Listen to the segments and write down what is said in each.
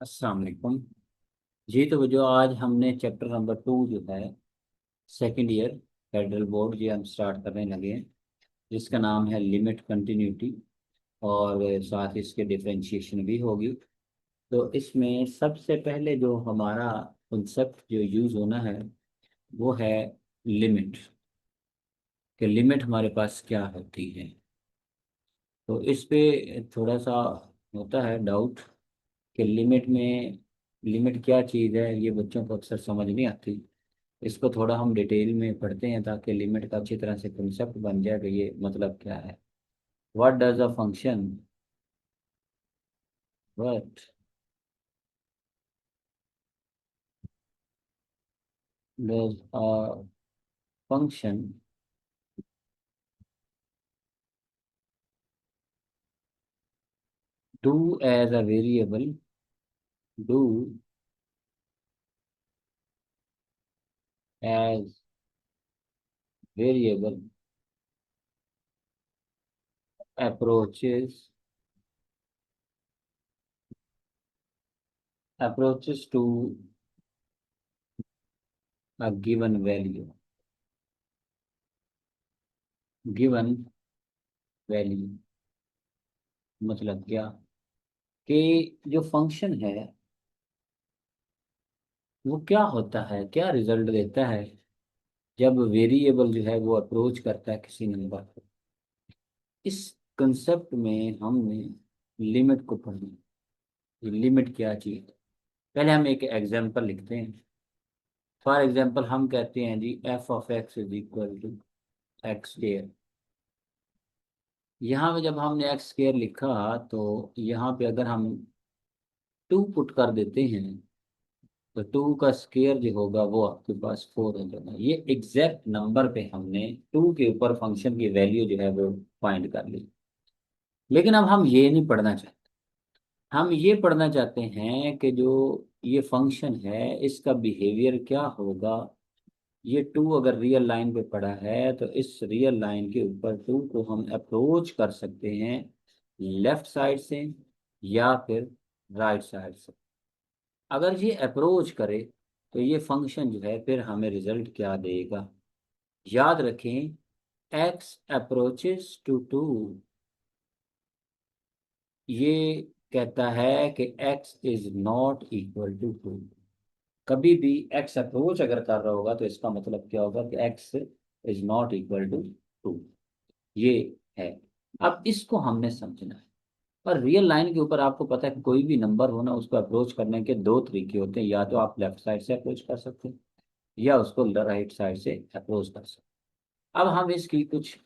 अस्सलाम वालेकुम जी। तो जो आज हमने चैप्टर नंबर 2 जो है सेकंड ईयर फेडरल बोर्ड ये हम स्टार्ट करने लगे हैं, जिसका नाम है लिमिट कंटिन्यूटी। और साथ ही इसके डिफरेंशिएशन भी होगी। तो इसमें सबसे पहले जो हमारा कॉन्सेप्ट जो यूज़ होना है वो है लिमिट। कि लिमिट हमारे पास क्या होती है। तो इस पे थोड़ा सा होता है डाउट कि लिमिट क्या चीज़ है, ये बच्चों को अक्सर समझ नहीं आती। इसको थोड़ा हम डिटेल में पढ़ते हैं ताकि लिमिट का अच्छी तरह से कंसेप्ट बन जाए कि ये मतलब क्या है। What does a function, what does a function do as a variable, do as variable approaches approaches to a given value, given value मतलब क्या कि जो फंक्शन है वो क्या होता है, क्या रिजल्ट देता है जब वेरिएबल जो है वो अप्रोच करता है किसी नंबर को। इस कंसेप्ट में हमने लिमिट को पढ़ना। लिमिट क्या चीज है, पहले हम एक एग्जांपल लिखते हैं। फॉर एग्जांपल हम कहते हैं जी f of x is equal to x square. यहाँ पे जब हमने एक्स स्क्र लिखा तो यहाँ पे अगर हम 2 पुट कर देते हैं तो 2 का स्क्वायर जो होगा वो आपके पास 4 हो जाएगा। ये एग्जैक्ट नंबर पे हमने 2 के ऊपर फंक्शन की वैल्यू जो है वो फाइंड कर ली। लेकिन अब हम ये नहीं पढ़ना चाहते। हम ये पढ़ना चाहते हैं कि जो ये फंक्शन है इसका बिहेवियर क्या होगा। ये 2 अगर रियल लाइन पे पड़ा है तो इस रियल लाइन के ऊपर 2 को हम अप्रोच कर सकते हैं लेफ्ट साइड से या फिर राइट साइड से। अगर ये अप्रोच करे तो ये फंक्शन जो है फिर हमें रिजल्ट क्या देगा। याद रखें, x अप्रोचेस टू 2, ये कहता है कि x is not equal to 2। कभी भी x अप्रोच अगर कर रहा होगा तो इसका मतलब क्या होगा कि x is not equal to 2। ये है। अब इसको हमने समझना है। और रियल लाइन के ऊपर आपको पता है कि कोई भी नंबर हो ना उसको अप्रोच करने के 2 तरीके होते हैं। या तो आप लेफ्ट साइड से अप्रोच कर सकते हैं या उसको राइट साइड से अप्रोच कर सकते हैं। अब हम इसकी कुछ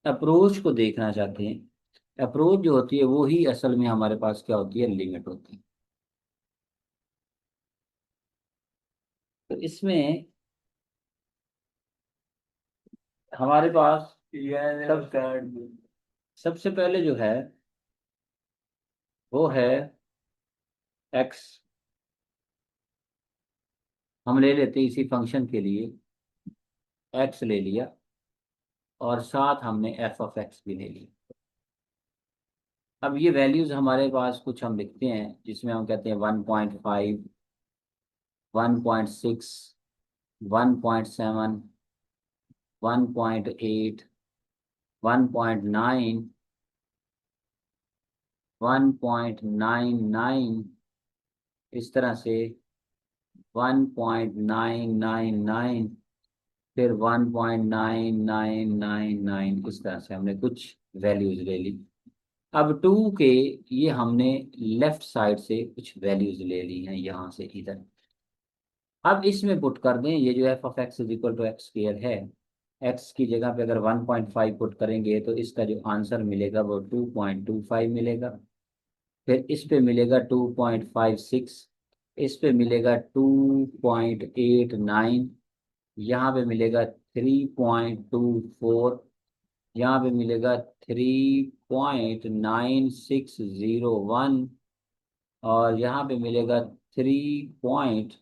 अप्रोच को देखना चाहते हैं। अप्रोच जो होती है वो ही असल में हमारे पास क्या होती है, लिमिट होती है। तो इसमें हमारे पास सबसे पहले जो है वो है एक्स। हम ले लेते हैं इसी फंक्शन के लिए एक्स ले लिया और साथ हमने एफ ऑफ एक्स भी ले लिया। अब ये वैल्यूज हमारे पास कुछ हम लिखते हैं जिसमें हम कहते हैं 1.5, 1.6, 1.7, 1.8, 1.9, 1.99, इस तरह से 1.999, फिर 1.9999, इस तरह से हमने कुछ वैल्यूज ले ली। अब 2 के ये हमने लेफ्ट साइड से कुछ वैल्यूज ले ली हैं यहाँ से इधर। अब इसमें पुट कर दें ये जो f of x is equal to x square है। एक्स की जगह पे अगर 1.5 पुट करेंगे तो इसका जो आंसर मिलेगा वो 2.25 मिलेगा। फिर इस पे मिलेगा 2.56, इस पे मिलेगा 2.89, यहाँ पे मिलेगा 3.24, यहाँ पे मिलेगा 3.9601, और यहाँ पे मिलेगा 3 पॉइंट,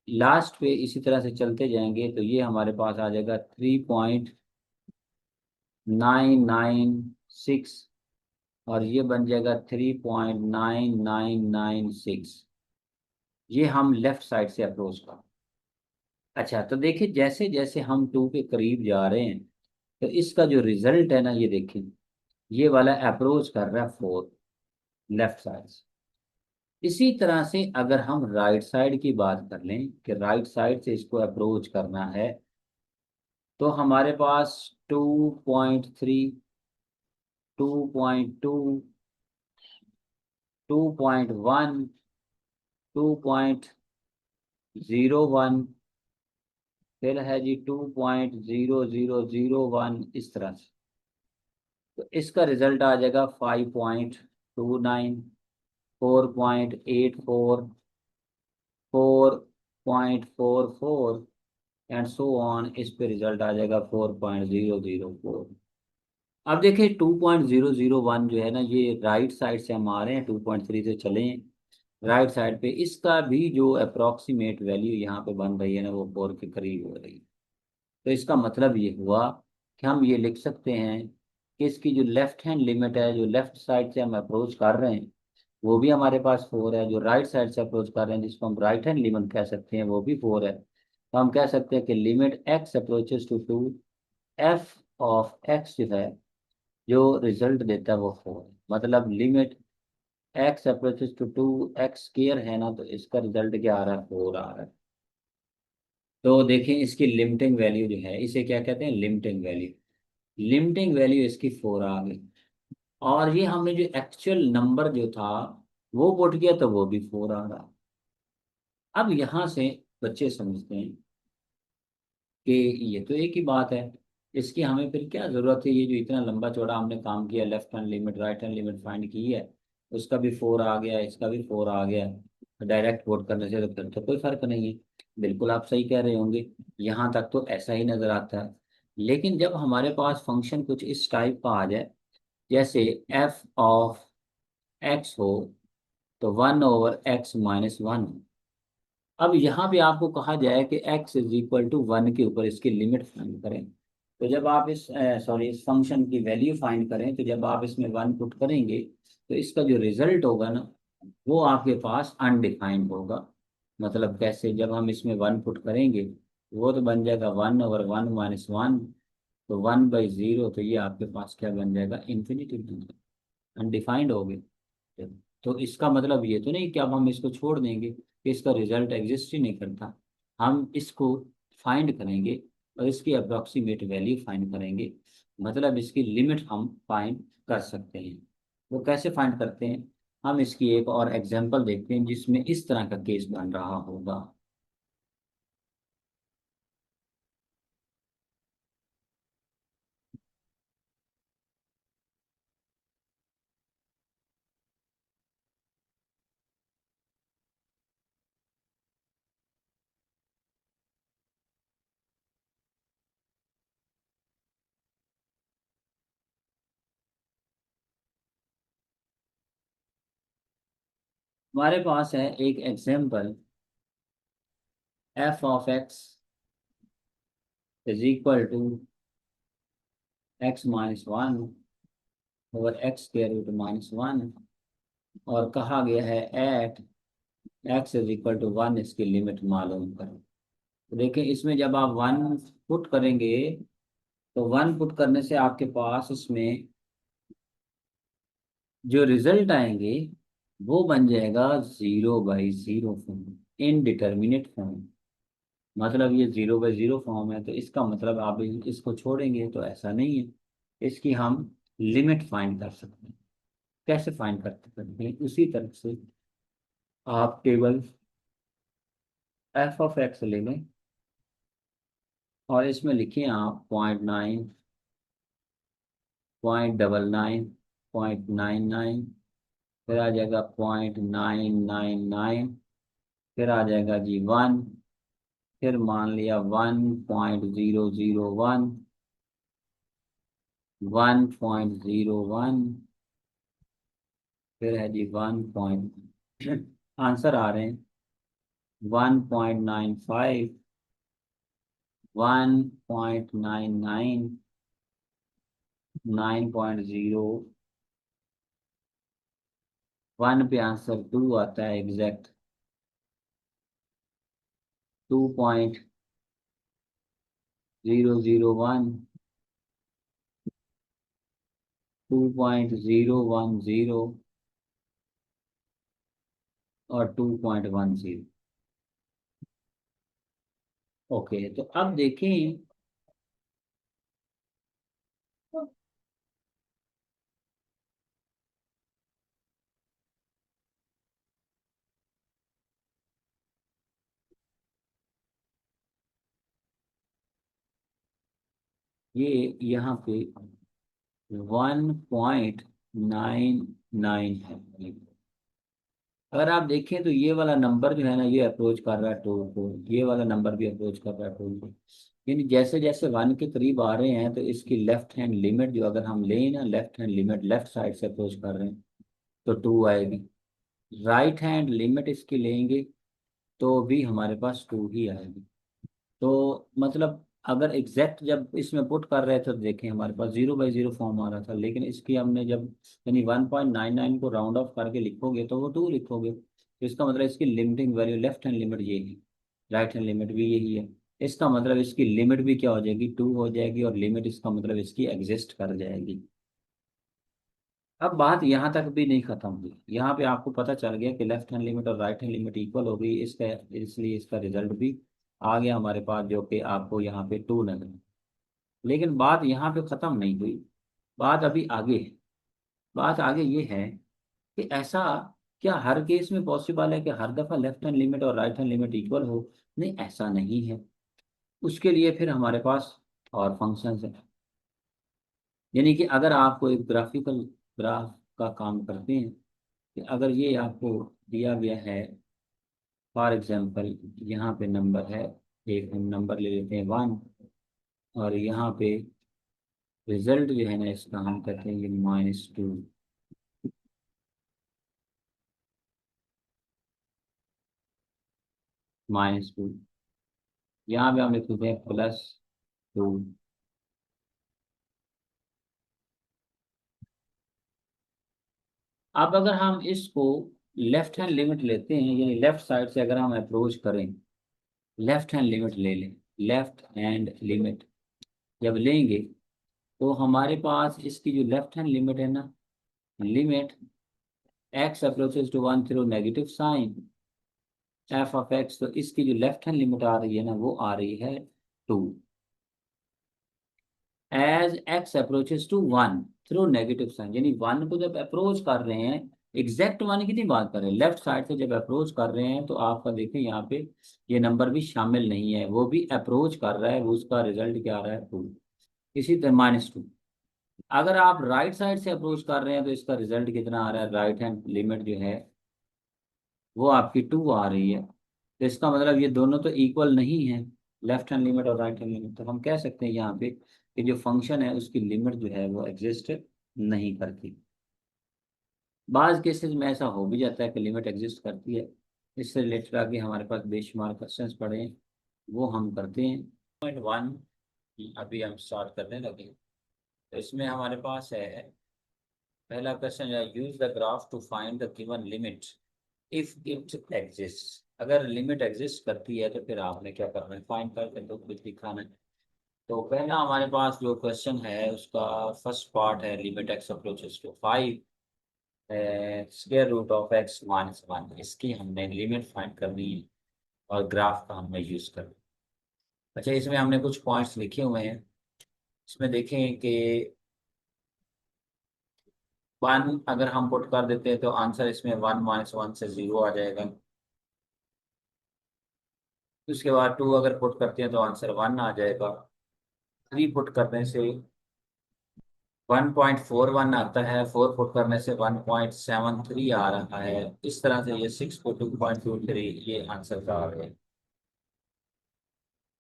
लास्ट पे इसी तरह से चलते जाएंगे तो ये हमारे पास आ जाएगा 3.996 और ये बन जाएगा 3.9996। ये हम लेफ्ट साइड से अप्रोच कर। अच्छा तो देखिए जैसे जैसे हम टू के करीब जा रहे हैं तो इसका जो रिजल्ट है ना, ये देखिए ये वाला अप्रोच कर रहा है 4 लेफ्ट साइड से। इसी तरह से अगर हम राइट साइड की बात कर लें कि राइट साइड से इसको अप्रोच करना है, तो हमारे पास 2.3, 2.2, 2.1, 2.01, फिर है जी 2.0001, इस तरह से। तो इसका रिजल्ट आ जाएगा 5.29, 4.84, 4.44 एंड सो ऑन। इस पे रिजल्ट आ जाएगा 4.004। अब देखिए 2.001 जो है ना, ये राइट साइड से हम आ रहे हैं, 2.3 से चले हैं राइट साइड पे। इसका भी जो अप्रोक्सीमेट वैल्यू यहाँ पे बन रही है ना, वो 4 के करीब हो रही है। तो इसका मतलब ये हुआ कि हम ये लिख सकते हैं कि इसकी जो लेफ्ट हैंड लिमिट है, जो लेफ्ट साइड से हम अप्रोच कर रहे हैं, वो भी हमारे पास 4 है। जो राइट साइड से अप्रोच कर रहे हैं, जिसको हम राइट हैंड लिमिट कह सकते हैं, वो भी 4 है। तो हम कह सकते हैं कि limit x approaches to 2, f of x जो है, जो रिजल्ट देता है वो 4 है। मतलब limit x approaches to 2 x square है ना, तो इसका रिजल्ट क्या आ रहा है, 4 आ रहा है। तो देखें इसकी लिमिटिंग वैल्यू जो है, इसे क्या कहते हैं, लिमिटिंग वैल्यू। लिमिटिंग वैल्यू इसकी 4 आ गई। और ये हमने जो एक्चुअल नंबर जो था वो पुट किया, तो वो भी 4 आ रहा। अब यहाँ से बच्चे समझते हैं कि ये तो एक ही बात है, इसकी हमें फिर क्या जरूरत है। ये जो इतना लंबा चौड़ा हमने काम किया, left hand limit right hand limit find की है, उसका भी 4 आ गया, इसका भी 4 आ गया, डायरेक्ट वोट करने से तो फिर तो कोई फर्क नहीं है। बिल्कुल आप सही कह रहे होंगे, यहाँ तक तो ऐसा ही नजर आता है। लेकिन जब हमारे पास फंक्शन कुछ इस टाइप का आ जाए, जैसे एफ ऑफ एक्स हो, तो 1/x-1। अब यहाँ पे आपको कहा जाए कि x इज इक्वल टू 1 के ऊपर इसकी लिमिट फाइंड करें। तो जब आप इस फंक्शन की वैल्यू फाइंड करें, तो जब आप इसमें 1 पुट करेंगे, तो इसका जो रिजल्ट होगा ना, वो आपके पास अनडिफाइंड होगा। मतलब कैसे, जब हम इसमें 1 पुट करेंगे, वो तो बन जाएगा 1/1 - 1। तो 1/0, तो ये आपके पास क्या बन जाएगा, इन्फिनिटी बन जाएगा, अनडिफाइंड हो गए। तो इसका मतलब ये तो नहीं कि अब हम इसको छोड़ देंगे कि इसका रिजल्ट एग्जिस्ट ही नहीं करता। हम इसको फाइंड करेंगे और इसकी अप्रोक्सीमेट वैल्यू फाइंड करेंगे। मतलब इसकी लिमिट हम फाइंड कर सकते हैं। वो कैसे फाइंड करते हैं, हम इसकी एक और एग्जांपल देखते हैं जिसमें इस तरह का केस बन रहा होगा। हमारे पास है एक example, f of x is equal to x-1 over x square root -1। और कहा गया है at x is equal to 1 इसकी लिमिट मालूम करें। तो देखिए इसमें जब आप 1 पुट करेंगे, तो 1 पुट करने से आपके पास इसमें जो रिजल्ट आएंगे, वो बन जाएगा 0/0 फॉर्म, इनडिटर्मिनेट फॉर्म। मतलब ये 0/0 फॉर्म है, तो इसका मतलब आप इसको छोड़ेंगे तो ऐसा नहीं है। इसकी हम लिमिट फाइंड कर सकते हैं। कैसे फाइंड करते हैं, उसी तरह से आप केवल एफ ऑफ एक्स ले लें और इसमें लिखिए आप 0.9, 0.99, 0.99, फिर आ जाएगा 0.999, फिर आ जाएगा जी 1, फिर मान लिया 1.001, 1.01, फिर है जी 1 आंसर आ रहे हैं 1.95, 1.99, 9.0, वन पे आंसर टू आता है एग्जैक्ट। 2.001, 2.010 और 2.10। ओके, तो अब देखें। ये यहाँ पे 1.99 है। अगर आप देखें तो ये वाला नंबर जो है ना, ये अप्रोच कर रहा है टू को, ये वाला नंबर भी अप्रोच कर रहा है टू को। यानी जैसे जैसे वन के करीब आ रहे हैं तो इसकी लेफ्ट हैंड लिमिट जो अगर हम लें ना, left hand limit left side से अप्रोच कर रहे हैं तो टू आएगी। राइट हैंड लिमिट इसकी लेंगे तो भी हमारे पास टू ही आएगी। तो मतलब अगर एग्जैक्ट जब इसमें पुट कर रहे थे तो देखें हमारे पास 0/0 फॉर्म आ रहा था, लेकिन इसकी हमने जब यानी 1.99 को राउंड ऑफ करके लिखोगे तो वो टू लिखोगे, तो इसका मतलब इसकी limiting value left hand limit ये है, राइट हैंड लिमिट भी यही है। इसका मतलब इसकी लिमिट भी क्या हो जाएगी, टू हो जाएगी, और लिमिट इसका मतलब इसकी एग्जिस्ट कर जाएगी। अब बात यहाँ तक भी नहीं खत्म हुई, यहाँ पे आपको पता चल गया कि लेफ्ट हैंड लिमिट और राइट हैंड लिमिट इक्वल हो गई इसका, इसलिए इसका रिजल्ट भी आ गया हमारे पास, जो कि आपको यहाँ पे टू नजर है। लेकिन बात यहाँ पे खत्म नहीं हुई, बात अभी आगे है। बात आगे ये है कि ऐसा क्या हर केस में पॉसिबल है कि हर दफा लेफ्ट हैंड लिमिट और राइट हैंड लिमिट इक्वल हो? नहीं, ऐसा नहीं है। उसके लिए फिर हमारे पास और फंक्शंस है। यानी कि अगर आपको एक ग्राफिकल ग्राफ का काम करते हैं, कि अगर ये आपको दिया गया है, फॉर एग्जांपल यहाँ पे नंबर है, एक हम नंबर ले लेते हैं वन, और यहाँ पे रिजल्ट जो है ना इसका हम कहते हैं ये -2, -2। यहाँ पे हम लिख देते हैं +2। अब अगर हम इसको लेफ्ट हैंड लिमिट लेते हैं, यानी लेफ्ट साइड से अगर हम अप्रोच करें, लेफ्ट हैंड लिमिट ले लें, लेफ्ट हैंड लिमिट जब लेंगे तो हमारे पास इसकी जो लेफ्ट हैंड लिमिट है ना, limit x approaches to one through negative sign f(x), तो इसकी जो लेफ्ट हैंड लिमिट आ रही है ना वो आ रही है 2। As x approaches to one through negative sign, यानी वन को जब अप्रोच कर रहे हैं, एग्जैक्ट वन की नहीं बात कर रहे हैं, लेफ्ट साइड से जब अप्रोच कर रहे हैं तो आपका देखें यहाँ पे ये नंबर भी शामिल नहीं है, वो भी अप्रोच कर रहा है, वो उसका रिजल्ट क्या आ रहा है, टू। इसी तरह -2। अगर आप राइट साइड से अप्रोच कर रहे हैं तो इसका रिजल्ट कितना आ रहा है, राइट हैंड लिमिट जो है वो आपकी टू आ रही है। तो इसका मतलब ये दोनों तो इक्वल नहीं है, लेफ्ट हैंड लिमिट और राइट हैंड लिमिट। तो हम कह सकते हैं यहाँ पे कि जो फंक्शन है उसकी लिमिट जो है वो एग्जिस्ट नहीं करती। बाज़ केसेस में ऐसा हो भी जाता है कि लिमिट एग्जिस्ट करती है। इससे रिलेटेड आगे हमारे पास बेशुमार क्वेश्चंस पड़े हैं, वो हम करते हैं। .1 अभी हम स्टार्ट करने लगे। तो इसमें हमारे पास है पहला क्वेश्चन है, use the graph to find the given limit if it exist. अगर लिमिट एग्जिस्ट करती है तो फिर आपने क्या करना है, फाइंड करके तो कुछ दिखाना है। तो पहला हमारे पास जो क्वेश्चन है उसका फर्स्ट पार्ट है, limit x approaches to 5 square root of x-1, इसकी हमने लिमिट फाइंड करनी है और ग्राफ का हमने यूज करना है। अच्छा, इसमें हमने कुछ पॉइंट्स लिखे हुए हैं। इसमें देखें कि वन अगर हम पुट कर देते हैं तो आंसर इसमें 1 - 1 से 0 आ जाएगा। उसके बाद टू अगर पुट करते हैं तो आंसर 1 आ जाएगा। थ्री पुट करने से 1.41 आता है, फोर पुट करने से 1.73 आ रहा है। इस तरह से ये 6 को 2.23 ये आंसर का आ गया।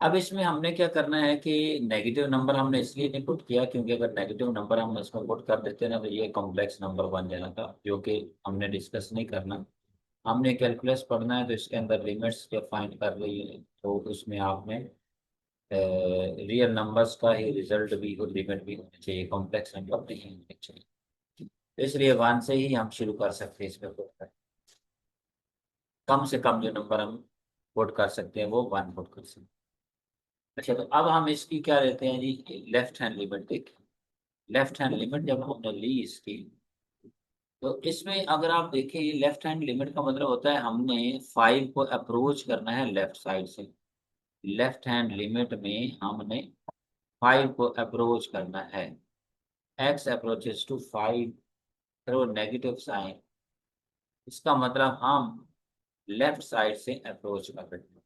अब इसमें हमने क्या करना है कि नेगेटिव नंबर हमने इसलिए नहीं पुट किया क्योंकि अगर नेगेटिव नंबर हम इसमें पुट कर देते हैं ना तो ये कॉम्प्लेक्स नंबर बन जाएगा, जो कि हमने डिस्कस नहीं करना। हमने कैलकुलस पढ़ना है तो इसके अंदर लिमिट्स जब फाइंड कर रही है तो उसमें आपने रियल नंबर्स का ही रिजल्ट भी हो, लिमिट भी होनी चाहिए, कॉम्प्लेक्स नंबर नहीं होनी चाहिए। इसलिए 1 से ही हम शुरू कर सकते हैं इसमें पुट कर। कम से कम जो नंबर हम पुट कर सकते हैं वो 1 पुट कर सकते हैं। अच्छा, तो अब हम इसकी क्या लेते हैं जी, लेफ्ट हैंड लिमिट देखिए। लेफ्ट हैंड लिमिट जब हमने ली इसकी, तो इसमें अगर आप देखें लेफ्ट हैंड लिमिट का मतलब होता है हमने 5 को अप्रोच करना है लेफ्ट साइड से। लेफ्ट हैंड लिमिट में हमने 5 को अप्रोच करना है। x approaches to 5 through negative sign, इसका मतलब हम लेफ्ट साइड से अप्रोच कर रहे हैं।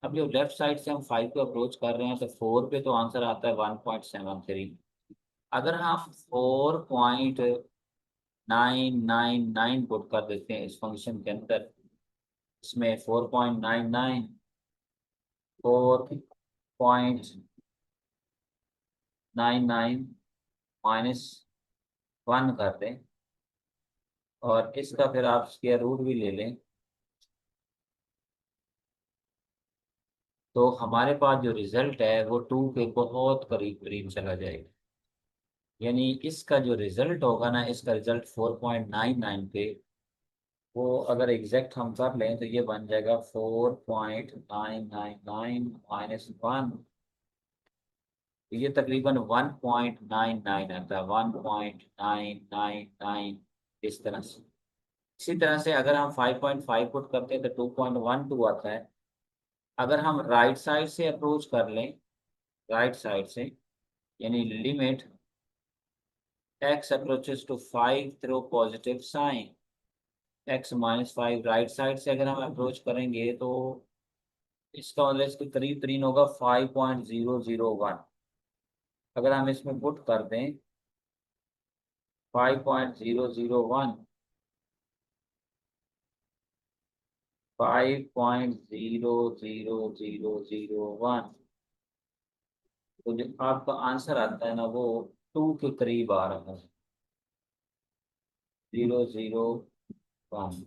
अब जो लेफ्ट साइड से हम 5 को अप्रोच कर रहे हैं तो 4 पे तो आंसर आता है 1.73। अगर हम 4.999 पुट कर देते हैं इस फंक्शन के अंदर, इसमें 4.99 4.99 -1 कर दें और इसका फिर आप स्क्वायर रूट भी ले लें, तो हमारे पास जो रिजल्ट है वो 2 के बहुत करीब करीब चला जाएगा। यानी इसका जो रिजल्ट होगा ना, इसका रिजल्ट 4.99 पे, वो अगर एग्जैक्ट हम कर लें तो ये बन जाएगा 4.999 -1। ये तकरीबन 1.99 आता है, 1.999 इस तरह से। इसी तरह से अगर हम 5.5 पुट करते हैं तो 2.12 आता है। अगर हम राइट साइड से अप्रोच कर लें, राइट साइड से, यानी limit x approaches to 5 through positive sign, x -5 right side से अगर हम अप्रोच करेंगे तो इसका मतलब इसके करीब तरीन होगा 5.001। अगर हम इसमें पुट कर दें 5.001, 5.00001, तो जो आपका आंसर आता है ना वो 2 के करीब आ रहा है, 001।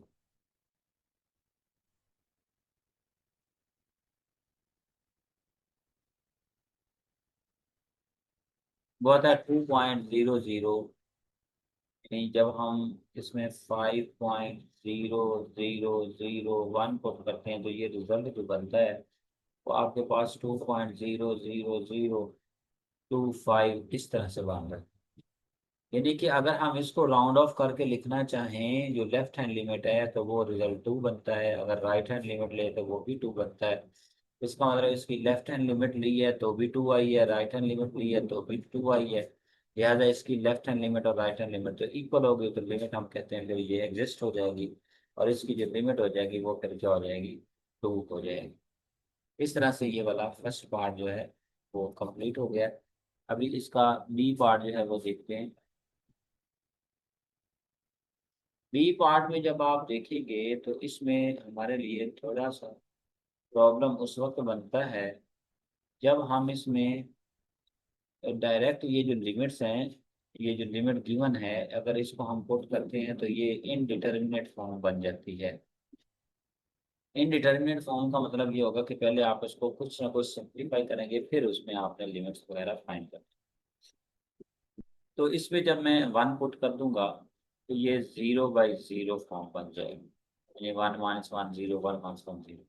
वो आता है 2.00। यानी जब हम इसमें 5.00001 पुट करते हैं तो ये रिजल्ट जो बनता है वो आपके पास 2.00025 इस तरह से बन रहा है। यानी कि अगर हम इसको राउंड ऑफ करके लिखना चाहें, जो लेफ्ट हैंड लिमिट है तो वो रिजल्ट 2 बनता है, अगर राइट हैंड लिमिट ले तो वो भी 2 बनता है। इसका मतलब इसकी लेफ्ट हैंड लिमिट ली है तो भी 2 आई है, राइट हैंड लिमिट ली है तो भी 2 आई है। लिहाजा इसकी लेफ्ट हैंड लिमिट और राइट हैंड लिमिट तो इक्वल होगी, तो लिमिट हम कहते हैं फिर ये एग्जिस्ट हो जाएगी, और इसकी जो लिमिट हो जाएगी वो फिर क्या हो जाएगी, 2 हो जाएगी। इस तरह से ये वाला फर्स्ट पार्ट जो है वो कंप्लीट हो गया। अभी इसका बी पार्ट जो है वो देखते हैं। बी पार्ट में जब आप देखेंगे तो इसमें हमारे लिए थोड़ा सा प्रॉब्लम उस वक्त बनता है जब हम इसमें डायरेक्ट ये जो लिमिट्स हैं, ये जो लिमिट गिवन है, अगर इसको हम पुट करते हैं तो ये इनडिटर्मिनेट फॉर्म बन जाती है। इनडिटर्मिनेट फॉर्म का मतलब ये होगा कि पहले आप इसको कुछ ना कुछ सिंप्लीफाई करेंगे फिर उसमें आपने लिमिट्स वगैरह फाइंड कर। तो इसमें जब मैं 1 पुट कर दूंगा तो ये 0/0 फॉर्म बन जाएगा, ये 1 - 1 0, 1 - 1 0।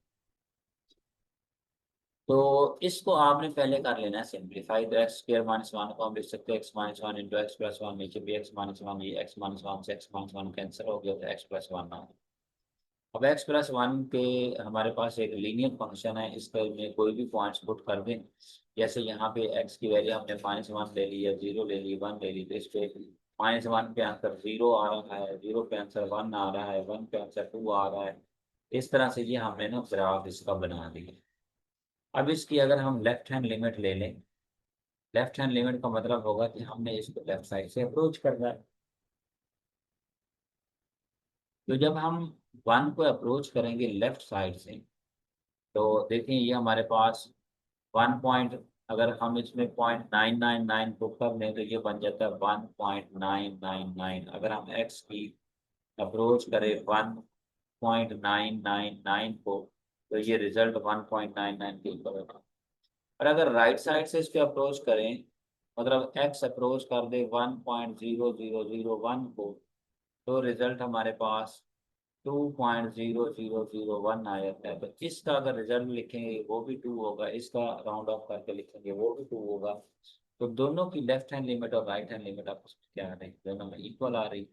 तो इसको आपने पहले कर लेना है सिंप्लीफाई। तो x² - 1 को हम लिख सकते हैं x-1 इंटू x+1, नीचे भी x-1, ये x-1 से x-1 कैंसिल हो गया तो x+1 आ गया। अब x+1 के हमारे पास एक लीनियर फंक्शन है, इसका में कोई भी पॉइंट्स पुट कर दें। जैसे यहाँ पे x की वैल्यू हमने -1 ले ली है, 0 ले ली, 1 ले ली, तो इस पे -1 पे आंसर 0 आ रहा है, 0 पे आंसर 1 आ रहा है, 1 पे आंसर 2 आ रहा है। इस तरह से ये हमने ना ग्राफ इसका बना दिया। अब इसकी अगर हम लेफ्ट हैंड लिमिट ले लें, लेफ्ट हैंड लिमिट का मतलब होगा कि हमने इसको लेफ्ट साइड से अप्रोच करना है। तो जब हम 1 को अप्रोच करेंगे लेफ्ट साइड से, तो देखिए ये हमारे पास 1 पॉइंट, अगर हम इसमें 0.999 को कर लें तो ये बन जाता है 1.999। अगर हम x की अप्रोच करें 1.999 को तो ये रिजल्ट 1.99 के ऊपर होगा। और अगर राइट साइड से इस पे अप्रोच करें मतलब x अप्रोच कर दे 1.0001 को, तो रिजल्ट हमारे पास 2.0001 आ जाता है। तो इसका अगर रिजल्ट लिखेंगे वो भी 2 होगा, इसका राउंड ऑफ करके लिखेंगे वो भी 2 होगा। तो दोनों की लेफ्ट हैंड लिमिट और राइट हैंड लिमिट आपस में क्या आ रही है, दोनों में इक्वल आ रही है।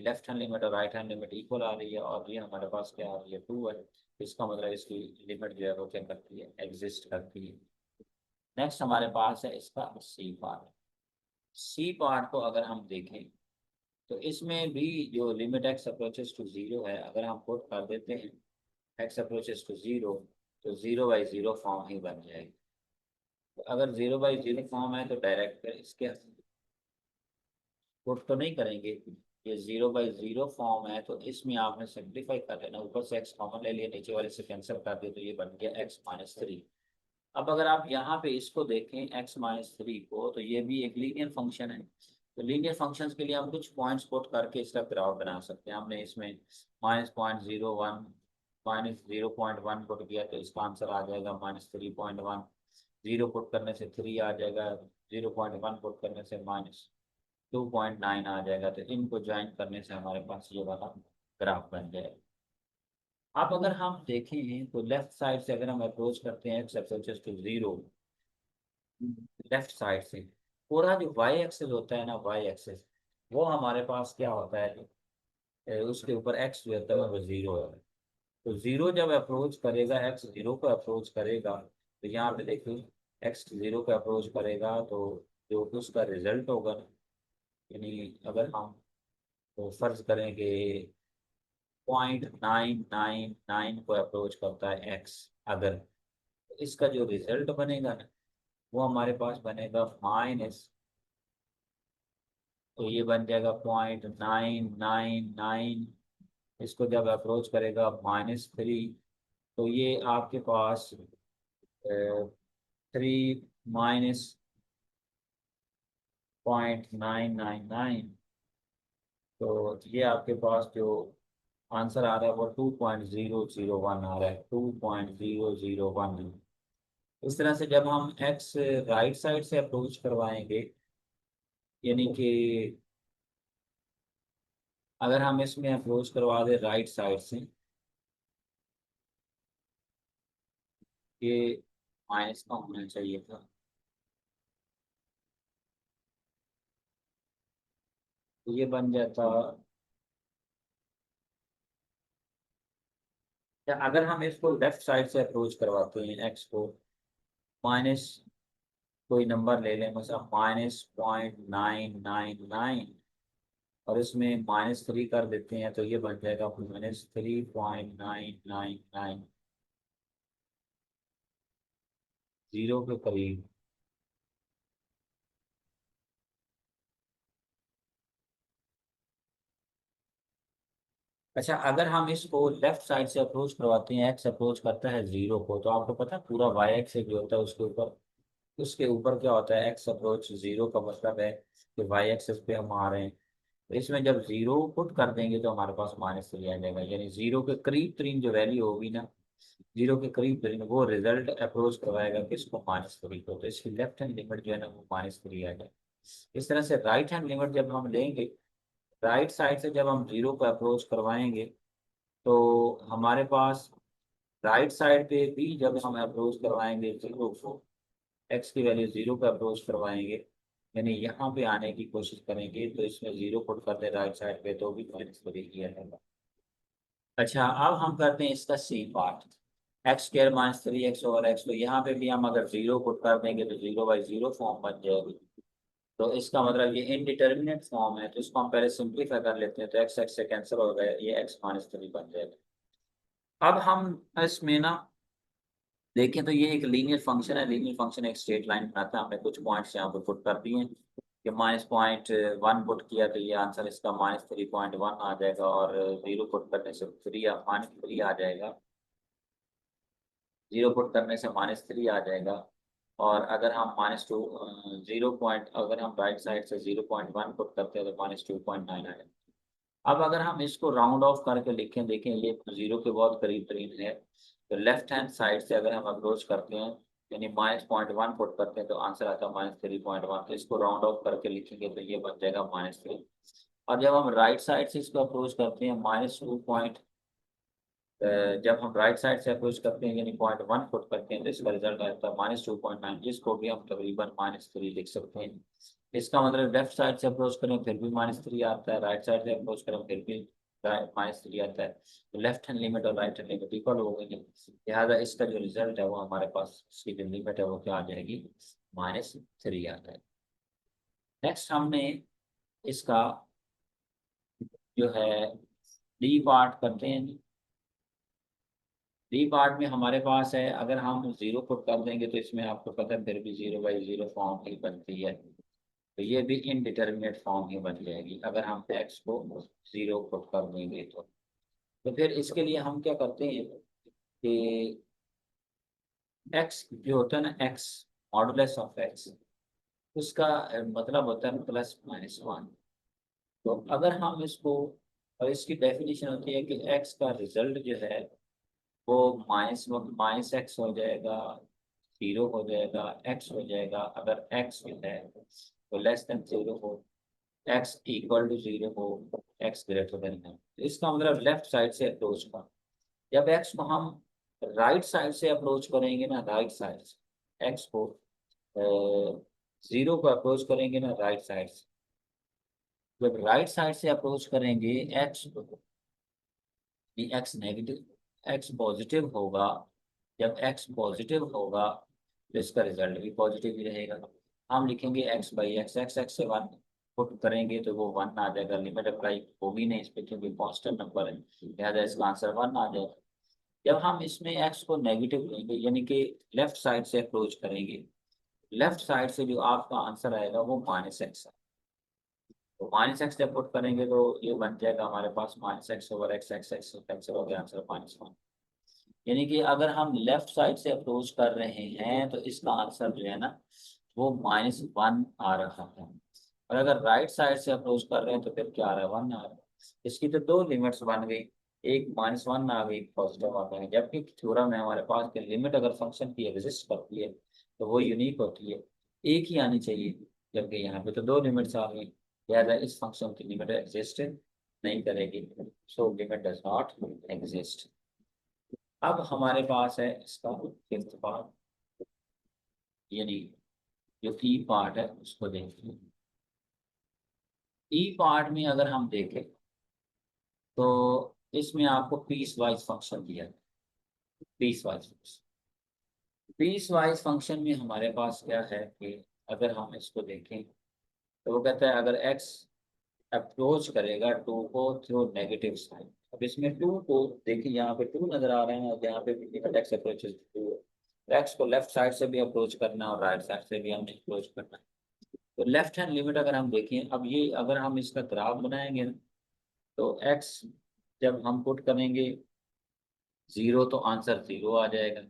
लेफ्ट हैंड लिमिट और राइट हैंड लिमिट इक्वल आ रही है, और ये हमारे पास क्या आ रही है, 2 है। इसका मतलब इसकी लिमिट जो है वो क्या करती है, एग्जिस्ट करती है। नेक्स्ट हमारे पास है इसका सी पार्ट। सी पार्ट को अगर हम देखें तो इसमें भी जो limit x approaches to zero है, अगर हम पुट कर देते हैं एक्स अप्रोचेस टू जीरो, तो 0/0 फॉर्म ही बन जाएगी। तो अगर 0/0 फॉर्म है तो डायरेक्ट इसके पुट तो नहीं करेंगे, ये 0/0 फॉर्म है तो इसमें आपने सिंप्लीफाई कर लेना, ऊपर से एक्स कॉमन ले लिया, नीचे वाले से कैंसिल कर दिया, तो ये बन गया x-3। अब अगर आप यहाँ पे इसको देखें x-3 को, तो ये भी एक लीनियर फंक्शन है। तो लीनियर फंक्शंस के लिए हम कुछ पॉइंट्स पुट करके इसका ग्राफ बना सकते हैं। हमने इसमें -0.01 -0.1 पुट किया तो इसका आंसर आ जाएगा -3.1। 0 पुट करने से 3 आ जाएगा, 0.1 पुट करने से -2.9 आ जाएगा। तो इनको ज्वाइन करने से हमारे पास ये वाला ग्राफ बन जाएगा। अब अगर हम देखें तो लेफ्ट साइड से अगर हम अप्रोच करते हैं x approaches to zero, left side से पूरा जो वाई एक्सेस होता है ना, वाई एक्सेस वो हमारे पास क्या होता है, उसके ऊपर एक्स जो होता है वो जीरो है। तो जीरो जब अप्रोच करेगा, एक्स जीरो को अप्रोच करेगा, तो यहाँ पे देखिए एक्स जीरो को अप्रोच करेगा तो जो उसका रिजल्ट होगा, यानी अगर हम तो फर्ज करें कि 0.999 को अप्रोच करता है एक्स, अगर तो इसका जो रिजल्ट बनेगा ना, वो हमारे पास बनेगा माइनस, तो ये बन जाएगा 0.999। इसको जब अप्रोच करेगा -3, तो ये आपके पास 3 - 0.999, तो ये आपके पास जो आंसर आ रहा है वो 2.001 आ रहा है, 2.001। इस तरह से जब हम एक्स राइट साइड से अप्रोच करवाएंगे, यानी कि अगर हम इसमें अप्रोच करवा दें राइट साइड से, ये माइनस का होना चाहिए था, तो ये बन जाता, या अगर हम इसको लेफ्ट साइड से अप्रोच करवाते हैं एक्स को, माइनस कोई नंबर ले लें, मतलब -0.999, और इसमें -3 कर देते हैं, तो ये बन जाएगा -3.999, जीरो के करीब। अच्छा, अगर हम इसको लेफ्ट साइड से अप्रोच करवाते हैं, एक्स अप्रोच करता है जीरो को, तो आपको पता है पूरा वाई एक्स जो होता है उसके ऊपर क्या होता है, एक्स अप्रोच जीरो का मतलब है कि वाई एक्सेस पे हम आ रहे हैं। तो इसमें जब जीरो पुट कर देंगे तो हमारे पास -3 आ जाएगा, यानी जीरो के करीब तरीन जो वैल्यू होगी ना, जीरो के करीब तरीन वो रिजल्ट अप्रोच करवाएगा किसको, -3 को। तो इसकी लेफ्ट हैंड लिमिट जो है ना वो -3 आ जाएगा। इस तरह से राइट हैंड लिमिट जब हम लेंगे, राइट साइड से जब हम जीरो को अप्रोच करवाएंगे, तो हमारे पास राइट साइड पे भी जब हम अप्रोच करवाएंगे जीरो को, एक्स की वैल्यू जीरो पे अप्रोच करवाएंगे, यानी यहाँ पे आने की कोशिश करेंगे, तो इसमें जीरो पुट कर दे राइट साइड पे तो भी -3 किया जाएगा। अच्छा, अब हम करते हैं इसका सी पार्ट। x² - 3x/x, तो यहाँ पे भी हम अगर जीरो पुट कर देंगे तो 0/0 फॉर्म बन जाएगी। तो इसका मतलब ये इनडिटर्मिनेट फॉर्म है, तो इसको हम पहले सिंप्लीफाई कर लेते हैं, तो एक्स एक्स से कैंसिल हो गया, ये x-3 बन जाएगा। अब हम इसमें ना देखें तो ये एक लीनियर फंक्शन है, लीनियर फंक्शन एक स्ट्रेट लाइन बनाता है। हमने कुछ पॉइंट्स यहाँ पे पुट कर दिए हैं कि -0.1 पुट किया तो ये आंसर इसका -3.1 आ जाएगा, और जीरो पुट करने से -3 आ जाएगा, जीरो पुट करने से -3 आ जाएगा। और अगर हम -2 जीरो पॉइंट अगर हम राइट साइड से 0.1 पुट करते हैं तो -2.9 आएगा। अब अगर हम इसको राउंड ऑफ करके लिखें, देखें ये जीरो के बहुत करीब तरीन है, तो लेफ्ट हैंड साइड से अगर हम अप्रोच करते हैं यानी -0.1 पुट करते हैं तो आंसर आता है -3.1। तो इसको राउंड ऑफ करके लिखेंगे तो ये बन जाएगा -3। और जब हम राइट साइड से इसको अप्रोच करते हैं जब हम राइट साइड से अप्रोच करते हैं यानी 0.1 फुट करते हैं तो इसका रिजल्ट आता है -2.9। इसको भी हम तकरीबन -3 लिख सकते हैं। इसका मतलब लेफ्ट साइड से अप्रोच करें फिर भी -3 आता है, राइट साइड से अप्रोच करें फिर भी -3 आता है। तो लेफ्ट हैंड लिमिट और राइट हैंड लिमिट इक्वल हो गई है, लिहाजा इसका जो रिजल्ट है वो हमारे पास, इसकी जो लिमिट है वो क्या आ जाएगी, -3 आता है। नेक्स्ट हमने इसका जो है डी पार्ट करते हैं। डी पार्ट में हमारे पास है, अगर हम जीरो पुट कर देंगे तो इसमें आपको पता है फिर भी 0/0 फॉर्म ही बनती है, तो ये भी इनडिटर्मिनेट फॉर्म ही बन जाएगी अगर हम एक्स को जीरो पुट कर देंगे तो फिर इसके लिए हम क्या करते हैं कि एक्स जो होता है ना, एक्स मॉडुलस ऑफ एक्स, उसका मतलब होता है +-1। तो अगर हम इसको, और इसकी डेफिनेशन होती है कि एक्स का रिजल्ट जो है वो -x हो जाएगा, 0 हो जाएगा, x हो जाएगा अगर x जो है वो <0 हो, x = 0 हो, x > है। तो इसका मतलब लेफ्ट साइड से अप्रोच का, जब x को हम राइट साइड से अप्रोच करेंगे ना, राइट साइड से x को 0 को अप्रोच करेंगे ना राइट साइड से, जब राइट साइड से अप्रोच करेंगे x को, एक्स नेगेटिव, एक्स पॉजिटिव होगा, जब एक्स पॉजिटिव होगा तो इसका रिजल्ट भी पॉजिटिव ही रहेगा। हम लिखेंगे x/x, x से 1 पुट करेंगे तो वो 1 आ जाएगा, लिमिट अप्लाई होगी नहीं इस पर क्योंकि कांस्टेंट नंबर है, लिहाजा इसका आंसर 1 आ जाएगा। जब हम इसमें x को नेगेटिव लेंगे यानी कि लेफ्ट साइड से अप्रोच करेंगे, लेफ्ट साइड से जो आपका आंसर आएगा वो -x है। तो -x जब पुट करेंगे तो ये बन जाएगा हमारे पास -x/x, x कैंसिल हो गया, आंसर -1। यानी कि अगर हम लेफ्ट साइड से अप्रोच कर रहे हैं तो इसका आंसर जो है ना वो -1 आ रहा है, और अगर राइट साइड से अप्रोच कर रहे हैं तो फिर क्या आ रहा है, 1 आ रहा है। इसकी तो दो लिमिट्स बन गई, एक -1 आ गई, पॉजिटिव आ गई, जबकि थ्योरम में हमारे पास की लिमिट अगर फंक्शन की एग्जिस्ट करती है तो वो यूनिक होती है, एक ही आनी चाहिए, जबकि यहाँ पे तो दो लिमिट्स आ गई, लिहाजा इस फंक्शन की लिमिट एग्जिस्ट नहीं करेगी, so limit does not exist. अब हमारे पास है इसका फिफ्थ पार्ट, यानी जो ई पार्ट है उसको देखते हैं। ई पार्ट में अगर हम देखें तो इसमें आपको पीस वाइज फंक्शन दिया है, पीस वाइज फंक्शन में हमारे पास क्या है कि अगर हम इसको देखें तो वो कहता है अगर एक्स अप्रोच करेगा टू को थ्रू नेगेटिव साइड। अब इसमें टू को देखिए, यहाँ पे टू नजर आ रहे हैं और यहाँ पे भी एक्स अप्रोचेस टू है, एक्स को लेफ्ट साइड से भी अप्रोच करना और राइट साइड से भी हमें अप्रोच करना है। तो लेफ्ट हैंड लिमिट अगर हम देखें, अब ये अगर हम इसका ग्राफ बनाएंगे ना तो एक्स जब हम पुट करेंगे 0 तो आंसर 0 आ जाएगा,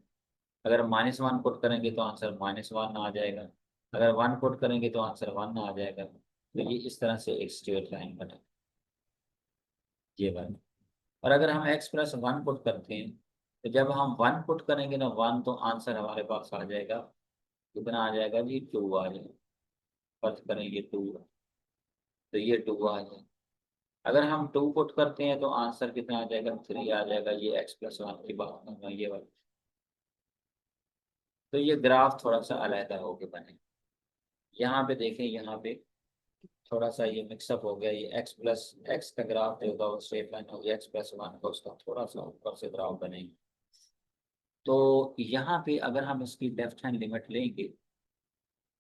अगर -1 पुट करेंगे तो आंसर -1 आ जाएगा, अगर 1 पुट करेंगे तो आंसर 1 आ जाएगा। तो ये इस तरह से एक स्ट्रेट लाइन बने, ये बने। और अगर हम x+1 पुट करते हैं तो जब हम 1 पुट करेंगे ना 1 तो आंसर हमारे पास आ जाएगा, कितना आ जाएगा जी, 2 आ जाएगा। फर्ज करेंगे 2, तो ये 2 आ जाएगा। अगर हम 2 पुट करते हैं तो आंसर कितना आ जाएगा, 3 आ जाएगा। ये x+1 की बात कर रहा हूँ, ये वाला। तो ये ग्राफ थोड़ा सा अलग होके बने, यहाँ पे देखें, यहाँ पे थोड़ा सा ये मिक्सअप हो गया, ये x का ग्राफ जो होगा वो स्ट्रेट लाइन हो गया, x+1 का उसका थोड़ा सा ऊपर से ग्राफ बनेगा। तो यहाँ पे अगर हम इसकी लेफ्ट हैंड लिमिट लेंगे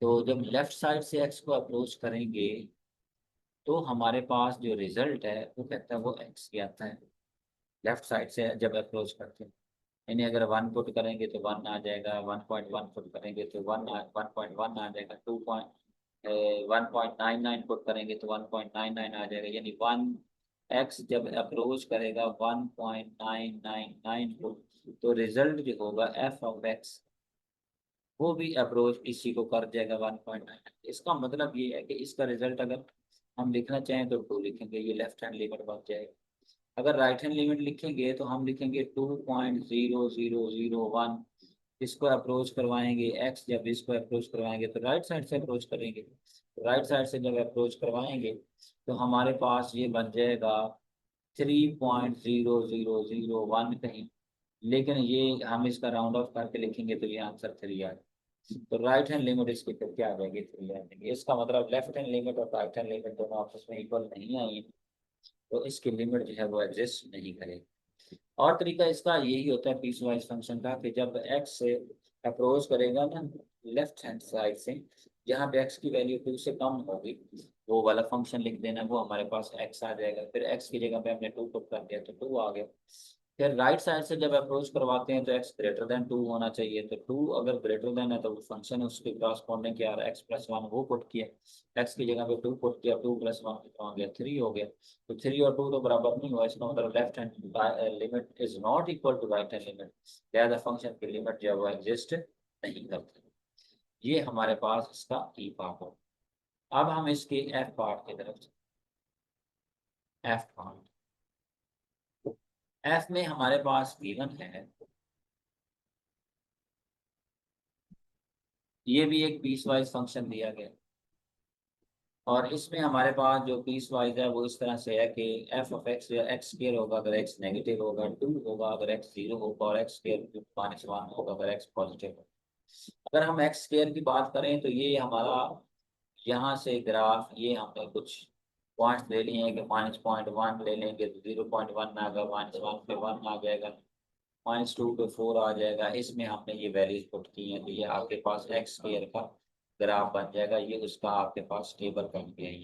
तो जब लेफ्ट साइड से एक्स को अप्रोच करेंगे तो हमारे पास जो रिजल्ट है वो कहता है वो एक्स ही आता है, लेफ्ट साइड से जब अप्रोच करते हैं। यानी अगर 1 पुट करेंगे तो 1 आ जाएगा, 1.1 पुट करेंगे तो 1.1 आ जाएगा, 1.99 पुट करेंगे तो 1.99 आ जाएगा। यानी 1x जब अप्रोच करेगा 1.999 को तो रिजल्ट जो होगा f(x) वो भी अप्रोच इसी को कर जाएगा 1.9। इसका मतलब ये है कि इसका रिजल्ट अगर हम लिखना चाहें तो 2 लिखेंगे, ये लेफ्ट हैंड लिमिट बन जाएगा। अगर राइट हैंड लिमिट लिखेंगे तो हम लिखेंगे 2.0001 इसको अप्रोच करवाएंगे, एक्स जब इसको अप्रोच करवाएंगे तो राइट साइड से अप्रोच करेंगे। राइट साइड से जब अप्रोच करवाएंगे तो हमारे पास ये बन जाएगा 3.0001 कहीं, लेकिन ये हम इसका राउंड ऑफ करके लिखेंगे तो ये आंसर 3 आएगा। तो राइट हैंड लिमिट इसकी फिर क्या आ जाएगी, 3 आ जाएगी। इसका मतलब लेफ्ट हैंड लिमिट और राइट हैंड लिमिट दोनों आपस में इक्वल नहीं आई, तो इसकी लिमिट जो है वो एग्जिस्ट नहीं करेगी। और तरीका इसका यही होता है पीस वाइज फंक्शन का, कि जब एक्स से अप्रोच करेगा ना लेफ्ट हैंड साइड से, जहाँ पे एक्स की वैल्यू 2 से कम होगी, वो वाला फंक्शन लिख देना, वो हमारे पास एक्स आ जाएगा। फिर एक्स की जगह पे हमने 2 पुट कर दिया तो 2 आ गया। फिर राइट साइड से जब अप्रोच करवाते हैं तो एक्स ग्रेटर देन 2 होना चाहिए, तो 2 अगर ग्रेटर देन है तो वो फंक्शन उसके क्रॉसपोंडिंग क्या आ रहा है, x+1 वो पुट किया, एक्स की जगह पे 2 पुट किया, 2+1 कितना हो गया, 3 हो गया। तो 3 और 2 तो बराबर नहीं हुआ, इसका मतलब left hand limit is not equal to right hand limit, लिहाजा फंक्शन की लिमिट जो है वो एग्जिस्ट नहीं करती। ये हमारे पास इसका ई पार्ट हो। अब हम इसके एफ पार्ट की तरफ, एफ पार्ट, एफ में हमारे पास गिवन है, ये भी एक पीस वाइज फंक्शन दिया गया, और इसमें हमारे पास जो पीस वाइज है वो इस तरह से है कि एफ ऑफ एक्स या एक्स स्केयर होगा अगर एक्स नेगेटिव होगा, 2 होगा अगर एक्स 0 होगा, और एक्स स्केयर -1 होगा अगर एक्स पॉजिटिव होगा। अगर हम एक्स स्केयर की बात करें तो ये हमारा यहाँ से ग्राफ, ये हमने कुछ पॉइंट्स ले लिए हैं कि -0.1 ले लेंगे तो 0.1 में आएगा, -1 पे 1 आ जाएगा, -2 पे 4 आ जाएगा। इसमें हमने ये वैल्यूज पुट की हैं, तो ये आपके पास एक्स स्क्वायर का ग्राफ बन जाएगा। ये उसका आपके पास टेबल बन गया है,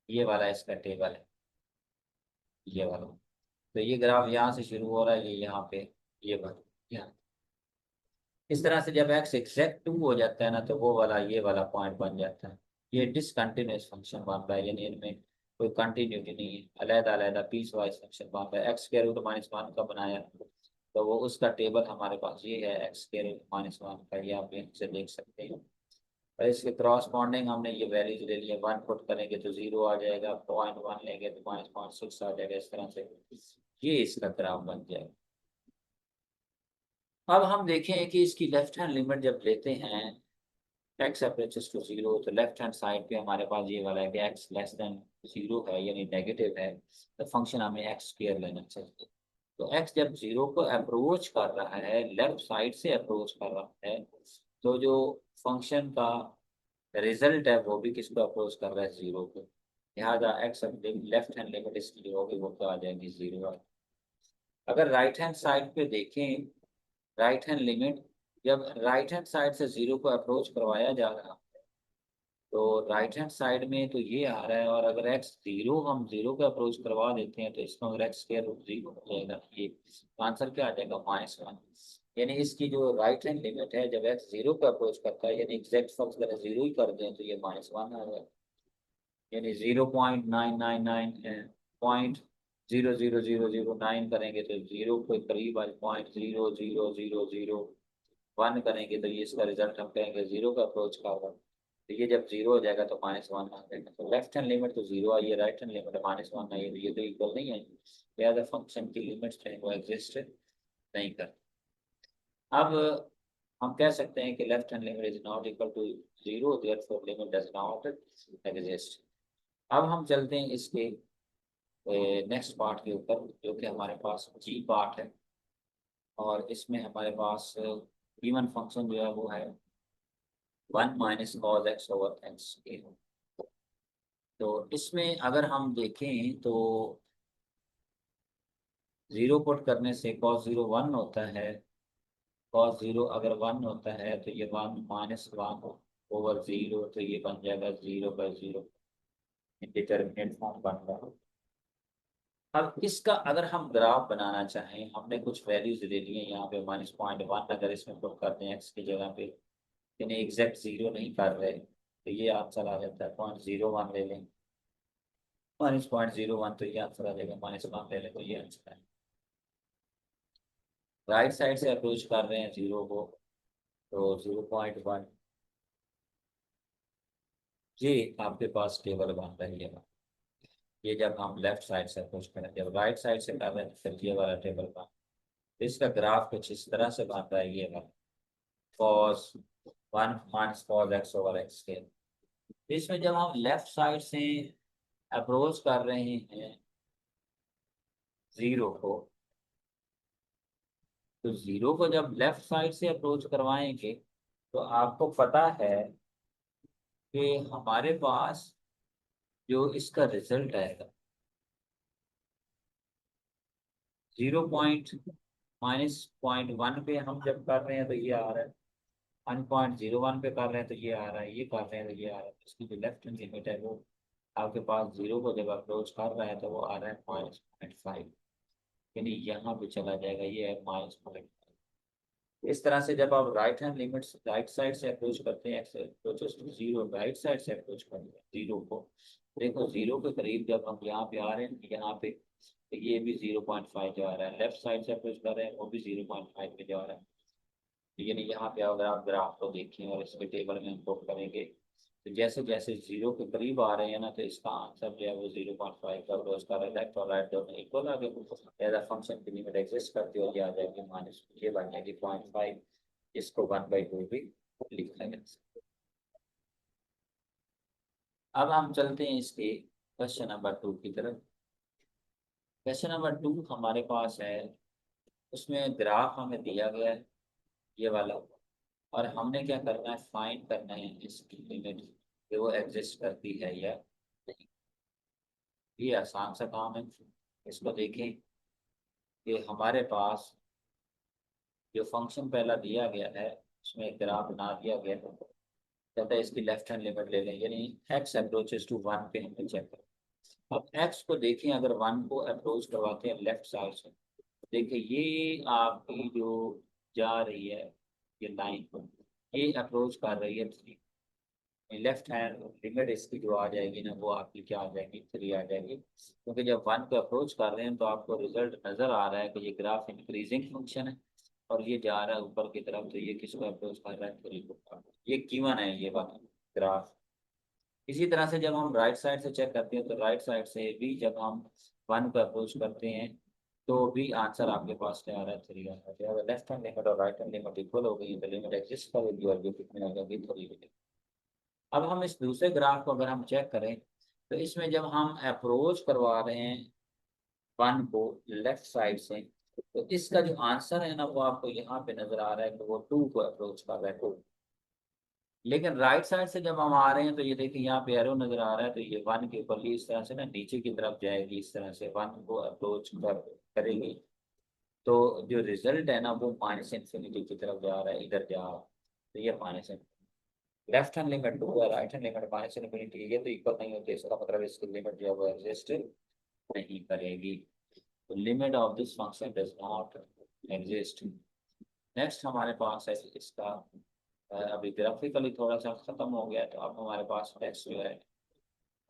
ये वाला इसका टेबल है, ये वाला। तो ये ग्राफ यहाँ से शुरू हो रहा है, ये यहाँ पे, ये बन, यहाँ इस तरह से जब एक्स एग्जैक्ट 2 हो जाता है ना तो वो वाला ये वाला पॉइंट बन जाता है। ये डिसकंटिन्यूस फंक्शन बन रहा है, यानी इनमें कोई कंटिन्यूटी नहीं है, अलग अलग पीस वाइज फंक्शन बन रहा है। एक्स के रूट -1 का बनाया तो वो उसका टेबल हमारे पास ये है, एक्स के रूट -1 का, ये आप यहाँ से देख सकते हैं। और इसके क्रॉसपॉन्डिंग हमने ये वैल्यूज ले लिए, 1 पुट करेंगे तो 0 आ जाएगा, 0.1 लेंगे तो -0.6 आ जाएगा, इस तरह से ये इसका ग्राफ बन जाएगा। अब हम देखें कि इसकी लेफ्ट हैंड लिमिट जब लेते हैं एक्स अप्रोचेस टू 0, तो लेफ्ट हैंड साइड पे हमारे पास ये वाला है कि एक्स लेस देन 0 है यानी नेगेटिव है, तो फंक्शन हमें एक्स स्क्वायर लेना चाहिए। तो एक्स जब 0 को अप्रोच कर रहा है, लेफ्ट साइड से अप्रोच कर रहा है, तो जो फंक्शन का रिजल्ट है वो भी किसको अप्रोच कर रहा है, 0 को। लिहाजा एक्स लेफ्ट हैंड लिमिट इसकी जो होगी वो क्या आ जाएगी, 0। अगर राइट हैंड साइड पे देखें, राइट हैंड लिमिट जब राइट हैंड साइड से 0 को अप्रोच करवाया जा रहा है, तो राइट हैंड साइड में तो ये आ रहा है, और अगर एक्स 0 हम 0 को अप्रोच करवा देते हैं तो इसमें अगर एक्स स्क्वायर रूट 0 हो जाएगा, ये आंसर क्या आ जाएगा, -1। यानी इसकी जो राइट हैंड लिमिट है जब एक्स 0 को अप्रोच करता है, यानी एग्जैक्ट फंक्शन अगर 0 ही कर दें तो ये -1 आ जाएगा, यानी 0.999 करेंगे तो 0 के करीब आज 0.00001 करेंगे तो ये इसका रिजल्ट हम कहेंगे 0 का अप्रोच का होगा। तो ये जब 0 हो जाएगा तो -1 आ जाएगा। तो लेफ्ट हैंड लिमिट तो 0 आई है, राइट हैंड लिमिट -1 आई है, तो ये तो इक्वल नहीं है, लिहाजा फंक्शन की लिमिट्स जो है वो एग्जिस्ट नहीं कर। अब हम कह सकते हैं कि left hand limit is not equal to 0, therefore limit does not exist. अब हम चलते हैं इसके नेक्स्ट पार्ट के ऊपर, जो कि हमारे पास जी पार्ट है, और इसमें हमारे पास गिवन फंक्शन जो है वो है 1 - cos x/x। तो इसमें अगर हम देखें तो 0 पुट करने से cos 0 1 होता है, cos 0 अगर 1 होता है तो ये 1 - 1/0, तो ये बन जाएगा 0/0, इंडिटरमिनेट फॉर्म बन रहा है। अब इसका अगर हम ग्राफ बनाना चाहें, हमने कुछ वैल्यूज ले ली हैं यहाँ पे, -0.1 अगर इसमें पुट करते हैं एक्स की जगह पे, यानी एग्जैक्ट 0 नहीं कर रहे, तो ये आंसर आ जाता है 0.01 ले लें, -0.01, तो ये आंसर आ जाएगा, -1 ले लें तो ये आंसर है। राइट साइड से अप्रोच कर रहे हैं 0 को, तो 0.1, ये आपके पास टेबल बन रही है। ये जब हम लेफ्ट साइड से अप्रोच करें, जब राइट साइड से कर रहे हैं तो फिर ये वाला टेबल बन, इसका ग्राफ कुछ इस तरह से बन रहा है, ये वाला cos one minus cos x over x के। इसमें जब हम लेफ्ट साइड से अप्रोच कर रहे हैं जीरो को, तो जीरो को जब लेफ्ट साइड से अप्रोच करवाएंगे तो आपको पता है कि हमारे पास जो इसका रिजल्ट आएगा 0.-1 पे हम जब कर रहे हैं तो ये आ रहा है, 1.01 पे कर रहे हैं तो ये आ रहा है, ये कर रहे हैं तो ये आ रहा है। इसकी जो लेफ्ट हैंड लिमिट है वो आपके पास जीरो को जब अप्रोच कर रहा है तो वो आ रहा है -0.5, यानी यहाँ पे चला जाएगा, ये है -0.5। इस तरह से जब आप right hand limit right side से अप्रोच करते हैं, x approaches to zero, right side से अप्रोच करते हैं जीरो को, देखो जीरो के करीब जब हम यहाँ पे आ रहे हैं, यहाँ पे तो ये भी 0.5 जा रहा है, लेफ्ट साइड से अप्रोच कर रहे हैं वो भी 0.5 पे जा रहा है। यानी यहाँ पे अगर आप ग्राफ को देखें और इसके टेबल में हम पुट करेंगे तो जैसे जैसे जीरो के करीब आ रहे हैं ना, तो इसका आंसर जो है वो 0.5 का, और उसका लेफ्ट और राइट दोनों इक्वल आ गए, एज अ फंक्शन की लिमिट एग्जिस्ट करती हुई आ जाएगी माइनस, ये बन जाएगी 0.5, इसको 1/2 भी लिखा जा सकता है। अब हम चलते हैं इसके क्वेश्चन नंबर 2 की तरफ। क्वेश्चन नंबर 2 हमारे पास है, उसमें ग्राफ हमें दिया गया है ये वाला, और हमने क्या करना है, फाइंड करना है इसकी लिमिट कि वो एग्जिस्ट करती है या नहीं। ये आसान सा काम है। इसको देखें कि हमारे पास जो फंक्शन पहला दिया गया है उसमें एक ग्राफ बना दिया गया है, कहता है इसकी लेफ्ट हैंड लिमिट ले लें, यानी एक्स अप्रोचेस टू 1 पे हमें चेक करें। अब एक्स को देखें, अगर 1 को अप्रोच करवाते हैं लेफ्ट साइड से, देखिए ये आपकी जो जा रही है ये लाइन, ये अप्रोच कर रही है 3, लेफ्ट हैंड लिमिट इसकी जो आ जाएगी ना वो आपकी क्या आ जाएगी, 3 आ जाएगी, क्योंकि जब 1 को अप्रोच कर रहे हैं तो आपको रिजल्ट नजर आ रहा है कि ये ग्राफ इंक्रीजिंग फंक्शन है और ये जा रहा है ऊपर की तरफ, तो ये किसको अप्रोच कर रहा है, 3 को। ये गिवन है ये वाला ग्राफ। इसी तरह से जब हम राइट साइड से चेक करते हैं तो राइट साइड से भी जब हम 1 को अप्रोच करते हैं तो भी आंसर आपके पास क्या आ रहा है, 3 आ रहा है। अगर लेफ्ट हैंड लिमिट और राइट हैंड लिमिट इक्वल हो गई तो लिमिट एग्जिस्ट करेगी और ये कितनी हो जाएगी, 3। अब हम इस दूसरे ग्राफ को अगर हम चेक करें तो इसमें जब हम अप्रोच करवा रहे हैं 1 को लेफ्ट साइड से, तो इसका जो आंसर है ना वो आपको यहाँ पे नजर आ रहा है कि वो 2 को अप्रोच कर रहा है, 2। लेकिन राइट साइड से जब हम आ रहे हैं तो ये देखिए यहाँ पे एरो नजर आ रहा है, तो ये 1 के ऊपर इस तरह से ना नीचे की तरफ जाएगी, इस तरह से 1 को अप्रोच करेगी, तो जो रिजल्ट है ना वो -इन्फिनिटी की तरफ जा रहा है, इधर जा रहा है, तो ये माइनस, लेफ्ट हैंड लिमिट 2 है, राइट हैंड लिमिट -इन्फिनिटी, ये तो इक्वल नहीं होते, इसका मतलब इसकी लिमिट जो है वो एग्जिस्ट नहीं करेगी। तो limit of this function does not exist. Next हमारे पास है इसका, अभी ग्राफिकली थोड़ा सा खत्म हो गया, तो अब हमारे पास नेक्स्ट जो है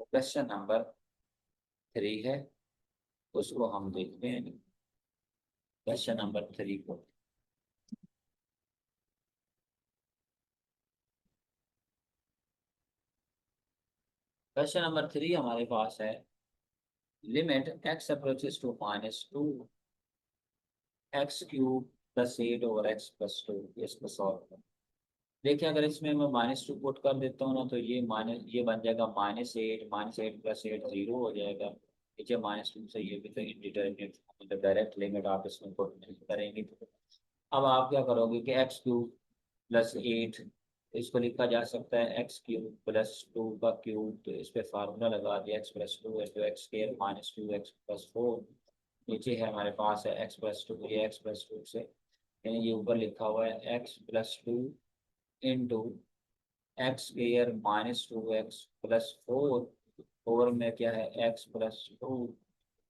क्वेश्चन नंबर 3 है, उसको हम देखते हैं। क्वेश्चन नंबर 3 को, क्वेश्चन नंबर 3 हमारे पास है, limit x approaches to -2 x³ + 8 over x + 2, इसको सॉल्व कर। देखिए अगर इसमें मैं -2 पुट कर देता हूँ ना तो ये माइनस, ये बन जाएगा -8, -8 + 8 0 हो जाएगा, नीचे -2 से ये भी तो इंडिटरमिनेट, मतलब डायरेक्ट लिमिट आप इसमें पुट नहीं करेंगे। अब आप क्या करोगे कि x³ + 8, इसको लिखा जा सकता है x³ + 2 का क्यूब, तो इस पे फार्मूला लगा दिया, x + 2 x² -2 x + 4, नीचे है हमारे पास है x + 2, ये x + 2 से, यानी ये ऊपर लिखा हुआ है x + 2 into x² -2x + 4 over में क्या है x + 2,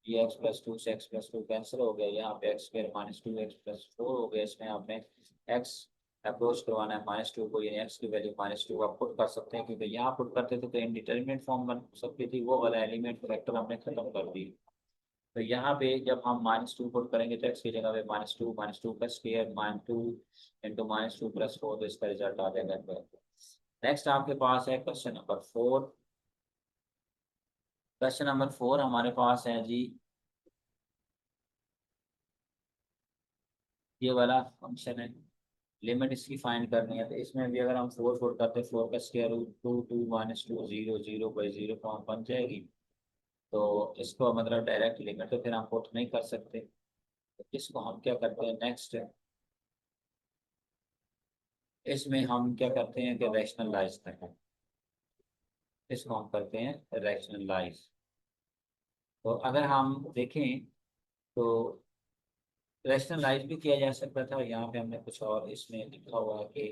ये x + 2 से x + 2 कैंसिल हो गया, यहाँ पे x² -2x + 4 हो गया, इसमें आपने x अप्रोच करवाना है -2 को, यानी x की वैल्यू -2 आप पुट कर सकते हैं, क्योंकि यहाँ पुट करते थे तो इनडिटरमिनेट फॉर्म बन सकती थी, वो वाला एलिमेंट फैक्टर हमने खत्म कर दी। तो यहाँ पे जब हम -2 पुट करेंगे तो x की जगह पे -2 का स्क्वायर -2 इंटू -2 + 4, तो इसका रिजल्ट आ जाएगा। नेक्स्ट आपके पास है क्वेश्चन नंबर 4। क्वेश्चन नंबर 4 हमारे पास है जी, ये वाला फंक्शन है, लिमिट इसकी फाइंड करनी है। तो इसमें भी अगर हम फोर फोर करते हैं, फोर का square root two, two minus two zero, zero by zero form बन जाएगी। तो इसको मतलब डायरेक्ट लिमिट तो फिर हम पुट नहीं कर सकते, तो इसको हम क्या करते हैं नेक्स्ट, इसमें हम क्या करते हैं कि रैशनलाइज करते हैं, इसको हम करते हैं रैशनलाइज। तो अगर हम देखें तो रैशनलाइज भी किया जा सकता था, यहाँ पे हमने कुछ और इसमें लिखा हुआ है कि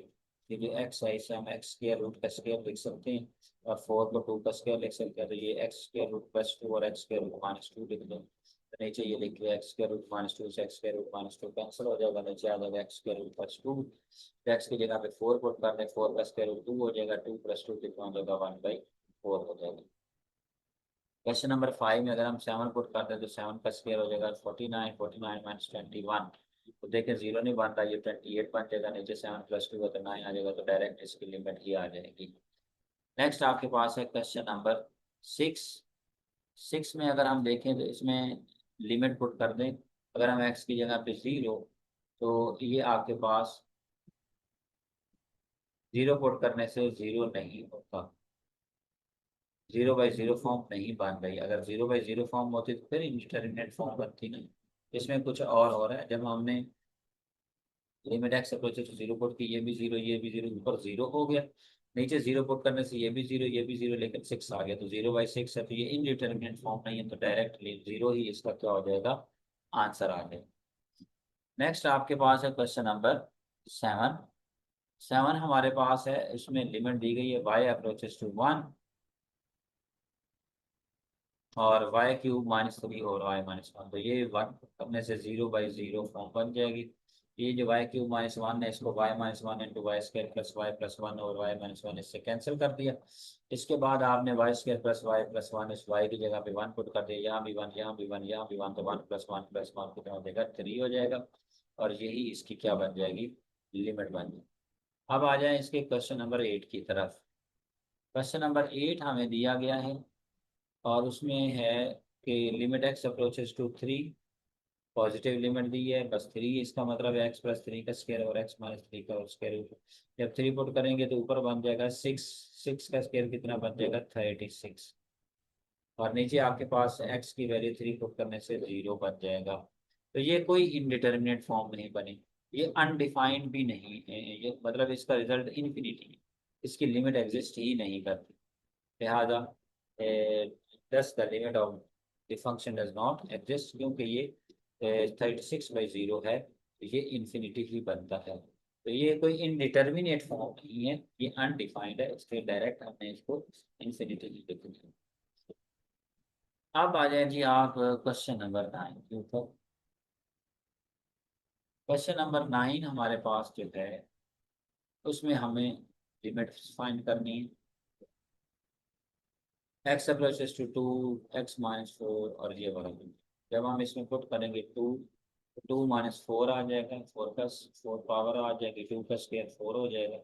ये जो एक्स है इसे हम एक्स स्क्वायर रूट का स्क्वायर लिख सकते हैं, और फोर को टू का स्क्वायर लिख सकते हैं। तो ये x square root plus two और x square root minus two लिख दें। तो नीचे ये लिखिए x square root minus two से x square root minus two cancel हो जाएगा, नीचे आ जाएगा x square root plus two. X की जगह पे फोर पुट कर दें, फोर का स्क्वायर रूट टू हो जाएगा, टू प्लस टू कितना हो जाएगा, वन बाई फोर हो जाएगा। क्वेश्चन नंबर 5 में अगर हम 7 पुट करते हैं तो 7 का स्क्वायर हो जाएगा 49, 49 माइनस 21। तो देखें जीरो नहीं बन रहा, ये 28 बन जाएगा, नीचे 7 प्लस 2 तो 9 आ जाएगा, तो डायरेक्ट इसकी लिमिट ही आ जाएगी। नेक्स्ट आपके पास है क्वेश्चन नंबर 6। 6 में अगर हम देखें तो इसमें लिमिट पुट कर दें, अगर हम एक्स की जगह पे जीरो, तो ये आपके पास जीरो पुट करने से जीरो नहीं होता, जीरो बाई जीरो फॉर्म नहीं बन रही। अगर जीरो बाई जीरो फॉर्म होती तो फिर इंडिटरमिनेट फॉर्म बनती नहीं। इसमें कुछ और हो रहा है, जब हमने limit x approaches to zero put की, ये भी जीरो, ऊपर जीरो हो गया, नीचे जीरो पुट करने से ये भी जीरो, ये भी जीरो, लेकिन सिक्स आ गया, तो जीरो बाई सिक्स है, तो ये इनडिटरमिनेट फॉर्म नहीं है, तो डायरेक्टली जीरो ही इसका क्या हो जाएगा, आंसर आ जाएगा। नेक्स्ट आपके पास है क्वेश्चन नंबर 7। 7 हमारे पास है, इसमें लिमिट दी गई है वाई अप्रोचेस टू वन, और वाई क्यूब माइनस थ्री और वाई माइनस वन, तो ये वन करने से जीरो बाई जीरो फॉर्म बन जाएगी। ये जो वाई क्यूब माइनस वन है, इसको y minus one into y square plus y plus one और वाई माइनस वन इससे कैंसिल कर दिया। इसके बाद आपने वाई स्क्वायर प्लस वन, इस वाई की जगह पे वन पुट कर दिया, यहाँ भी वन, यहाँ भी वन, यहाँ भी वन, तो वन प्लस वन कितना हो जाएगा, थ्री हो जाएगा, और यही इसकी क्या बन जाएगी, लिमिट बन जाएगी। अब आ जाए इसके क्वेश्चन नंबर 8 की तरफ। क्वेश्चन नंबर 8 हमें दिया गया है, और उसमें है कि limit x approaches to three, positive limit दी है, बस थ्री, इसका मतलब है एक्स प्लस थ्री का स्क्वायर और एक्स माइनस थ्री का स्क्वायर। जब थ्री पुट करेंगे तो ऊपर बन जाएगा सिक्स, सिक्स का स्क्वायर कितना बन जाएगा, 36, और नीचे आपके पास एक्स की वैल्यू थ्री पुट करने से जीरो बन जाएगा। तो ये कोई इनडिटर्मिनेट फॉर्म नहीं बनी, ये अनडिफाइंड भी नहीं है, ये मतलब इसका रिजल्ट इन्फिनिटी है, इसकी लिमिट एग्जिस्ट ही नहीं करती। लिहाजा दस the limit of the function does not exist, क्योंकि ये 36/0 है, तो ये इन्फिनिटी ही बनता है। तो ये कोई इनडिटर्मिनेट फॉर्म नहीं है, ये अनडिफाइंड है, इसके डायरेक्ट हमने इसको इन्फिनिटी ही लिख दिया। अब आ जाए जी आप क्वेश्चन नंबर 9 के ऊपर। क्वेश्चन नंबर 9 हमारे पास जो है, उसमें हमें लिमिट फाइंड करनी है, x approaches to two, x minus four, और ये वाला भी। जब हम इसमें पुट करेंगे टू, टू माइनस फोर आ जाएगा, फोर का फोर पावर आ जाएगी, टू का स्क्वायर फोर हो जाएगा।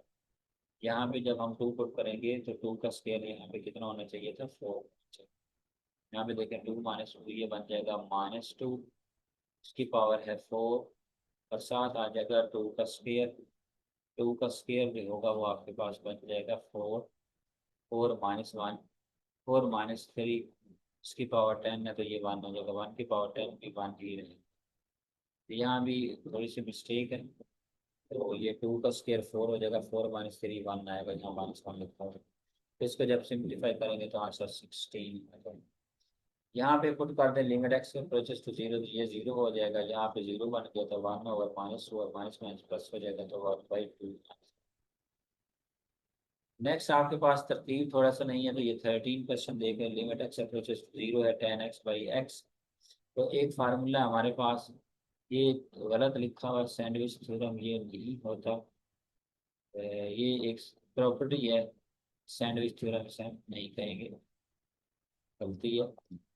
यहाँ पे जब हम टू पुट करेंगे तो टू का स्क्वायर यहाँ पे कितना होना चाहिए था, फोर। यहाँ पे देखें टू माइनस टू, ये बन जाएगा माइनस टू, इसकी पावर है फोर, और साथ आ जाएगा टू का स्क्वायर। टू का स्क्वायर जो होगा वो आपके पास बन जाएगा four, four minus one, four minus three, इसकी पावर 10 है, तो ये वन हो जाएगा, वन की पावर 10 भी वन ही रहेगी। तो यहाँ भी थोड़ी सी मिस्टेक है, तो ये टू का स्क्वायर फोर हो जाएगा, फोर माइनस थ्री वन आएगा, यहाँ माइनस वन लिखा होगा। तो इसको जब सिंप्लीफाई करेंगे तो आंसर 16 आएगा। यहाँ पे पुट कर दें limit x approaches to zero, तो ये जीरो हो जाएगा, यहाँ पे जीरो बन गया तो वन ओवर माइनस टू, और माइनस माइनस प्लस हो जाएगा, तो वन बाई टू। नेक्स्ट आपके पास तरतीब थोड़ा सा नहीं है, तो ये 13 क्वेश्चन देखें, limit x approaches to zero है, टेन एक्स बाई एक्स। तो एक फार्मूला हमारे पास, ये गलत लिखा हुआ सैंडविच थ्योरम, ये नहीं होता, ये एक प्रॉपर्टी है, सैंडविच थ्योरम से हम नहीं कहेंगे, गलती है।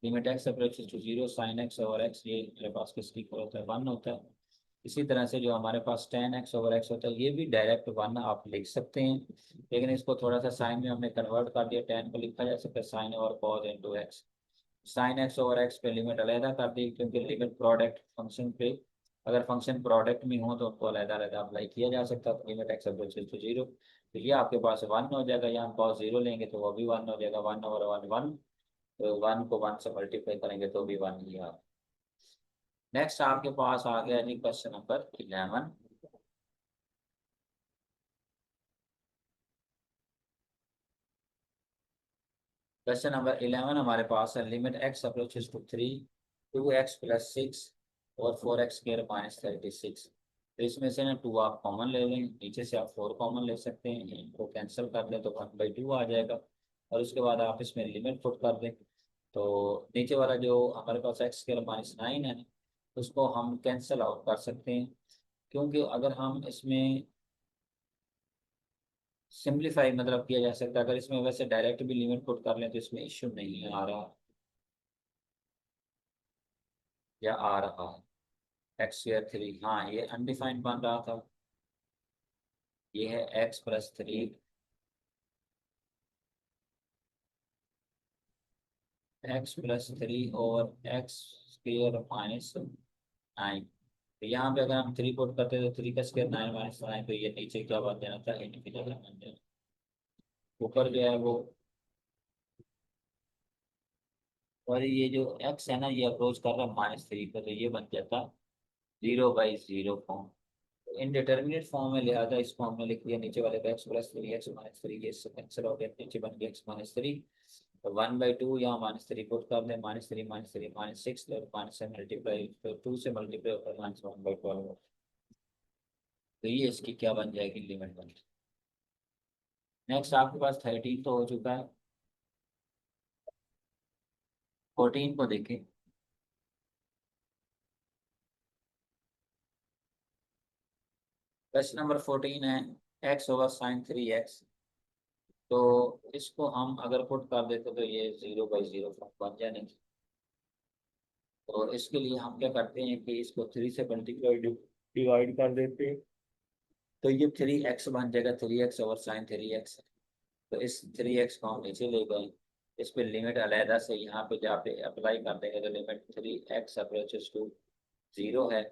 Limit x approaches to zero, sine x over x, ये मेरे पास किसकी इक्वल होता है, वन होता है। इसी तरह से जो हमारे पास टेन एक्स ओवर एक्स होता है, ये भी डायरेक्ट वन आप लिख सकते हैं, लेकिन इसको थोड़ा सा साइन में हमने कन्वर्ट कर दिया, टेन को लिखा जा सकता है sine over cos into x. Sine x over x पे लिमिट अलहदा कर दी, क्योंकि लिमिट प्रोडक्ट फंक्शन पे अगर फंक्शन प्रोडक्ट में हो तो उनको अलग अलग अप्लाई किया जा सकता है। Limit x approaches to zero, तो ये आपके पास वन हो जाएगा, यहाँ पास जीरो लेंगे तो वो भी वन हो जाएगा, वन ओवर वन वन, तो वन को वन से मल्टीप्लाई करेंगे तो भी वन ही आ। नेक्स्ट आपके पास आ गया जी क्वेश्चन नंबर 11। क्वेश्चन नंबर 11 हमारे पास है, limit x approaches to three, two x plus six और फोर एक्स स्क्र माइनस 36। तो इसमें से ना टू आप कॉमन ले लें, नीचे से आप फोर कॉमन ले सकते हैं, इनको कैंसिल कर दें तो वन बाई टू आ जाएगा। और उसके बाद आप इसमें लिमिट पुट कर दें, तो नीचे वाला जो हमारे पास एक्स स्क्र माइनस नाइन है उसको हम कैंसिल आउट कर सकते हैं, क्योंकि अगर हम इसमें सिंप्लीफाई मतलब किया जा सकता है, अगर इसमें वैसे डायरेक्ट भी लिमिट पुट कर लें तो इसमें इश्यू नहीं है आ रहा, या आ रहा है एक्स स्क्र थ्री, हाँ ये अनडिफाइंड बन रहा था। ये है x plus three, x plus three और एक्स स्क्र माइनस नाइन। तो यहाँ पे अगर हम थ्री पुट करते हैं तो थ्री का स्क्र नाइन माइनस नाइन, तो ये नीचे क्या बन जाना था, एन की जगह बन जाना। ऊपर जो है वो, और ये जो एक्स है ना ये अप्रोच कर रहा है माइनस थ्री पर, तो ये बन जाता zero by zero form, indeterminate form में, लिहाजा इसको हमने लिख दिया नीचे वाले पे x plus three x minus three, ये इससे कैंसिल हो गया, नीचे बन गया एक्स माइनस थ्री, तो वन बाई टू यहाँ माइनस थ्री पुट कर दें, माइनस थ्री माइनस सिक्स, तो माइनस से मल्टीप्लाई, तो टू से मल्टीप्लाई होकर माइनस वन बाई ट्वेल्व, तो ये इसकी क्या बन जाएगी, लिमिट बन जाएगी। नेक्स्ट आपके पास 13 तो हो चुका है, 14 को देखें। क्वेश्चन नंबर 14 है, x over sine three x, तो इसको हम अगर पुट कर देते तो ये जीरो बाई जीरो बन जाएंगे। तो इसके लिए हम क्या करते हैं कि इसको थ्री से मल्टीप्लाई डिवाइड कर देते हैं, तो ये थ्री एक्स बन जाएगा, three x over sine three x. तो इस थ्री एक्स को हम नीचे ले गए, इस पे लिमिट अलहदा से यहाँ पे जहाँ पे अप्लाई कर देंगे तो limit three x approaches to zero है।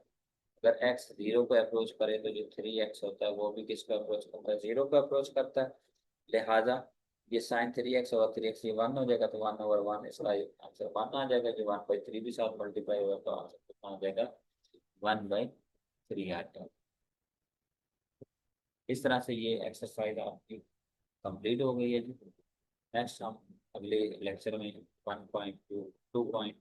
अगर एक्स जीरो को अप्रोच करे तो जो थ्री एक्स होता है वो भी किसको अप्रोच करता है, जीरो को अप्रोच करता है। लिहाजा ये sine three x over three x ये वन हो जाएगा, तो वन ओवर वन, इसका आंसर वन आ जाएगा, जो वन बाई थ्री भी साथ मल्टीप्लाई होगा तो आंसर कितना आ जाएगा, वन बाई थ्री आ जाएगा। इस तरह से ये एक्सरसाइज आपकी कंप्लीट हो गई है जी। नेक्स्ट हम अगले लेक्चर में 1.2 2.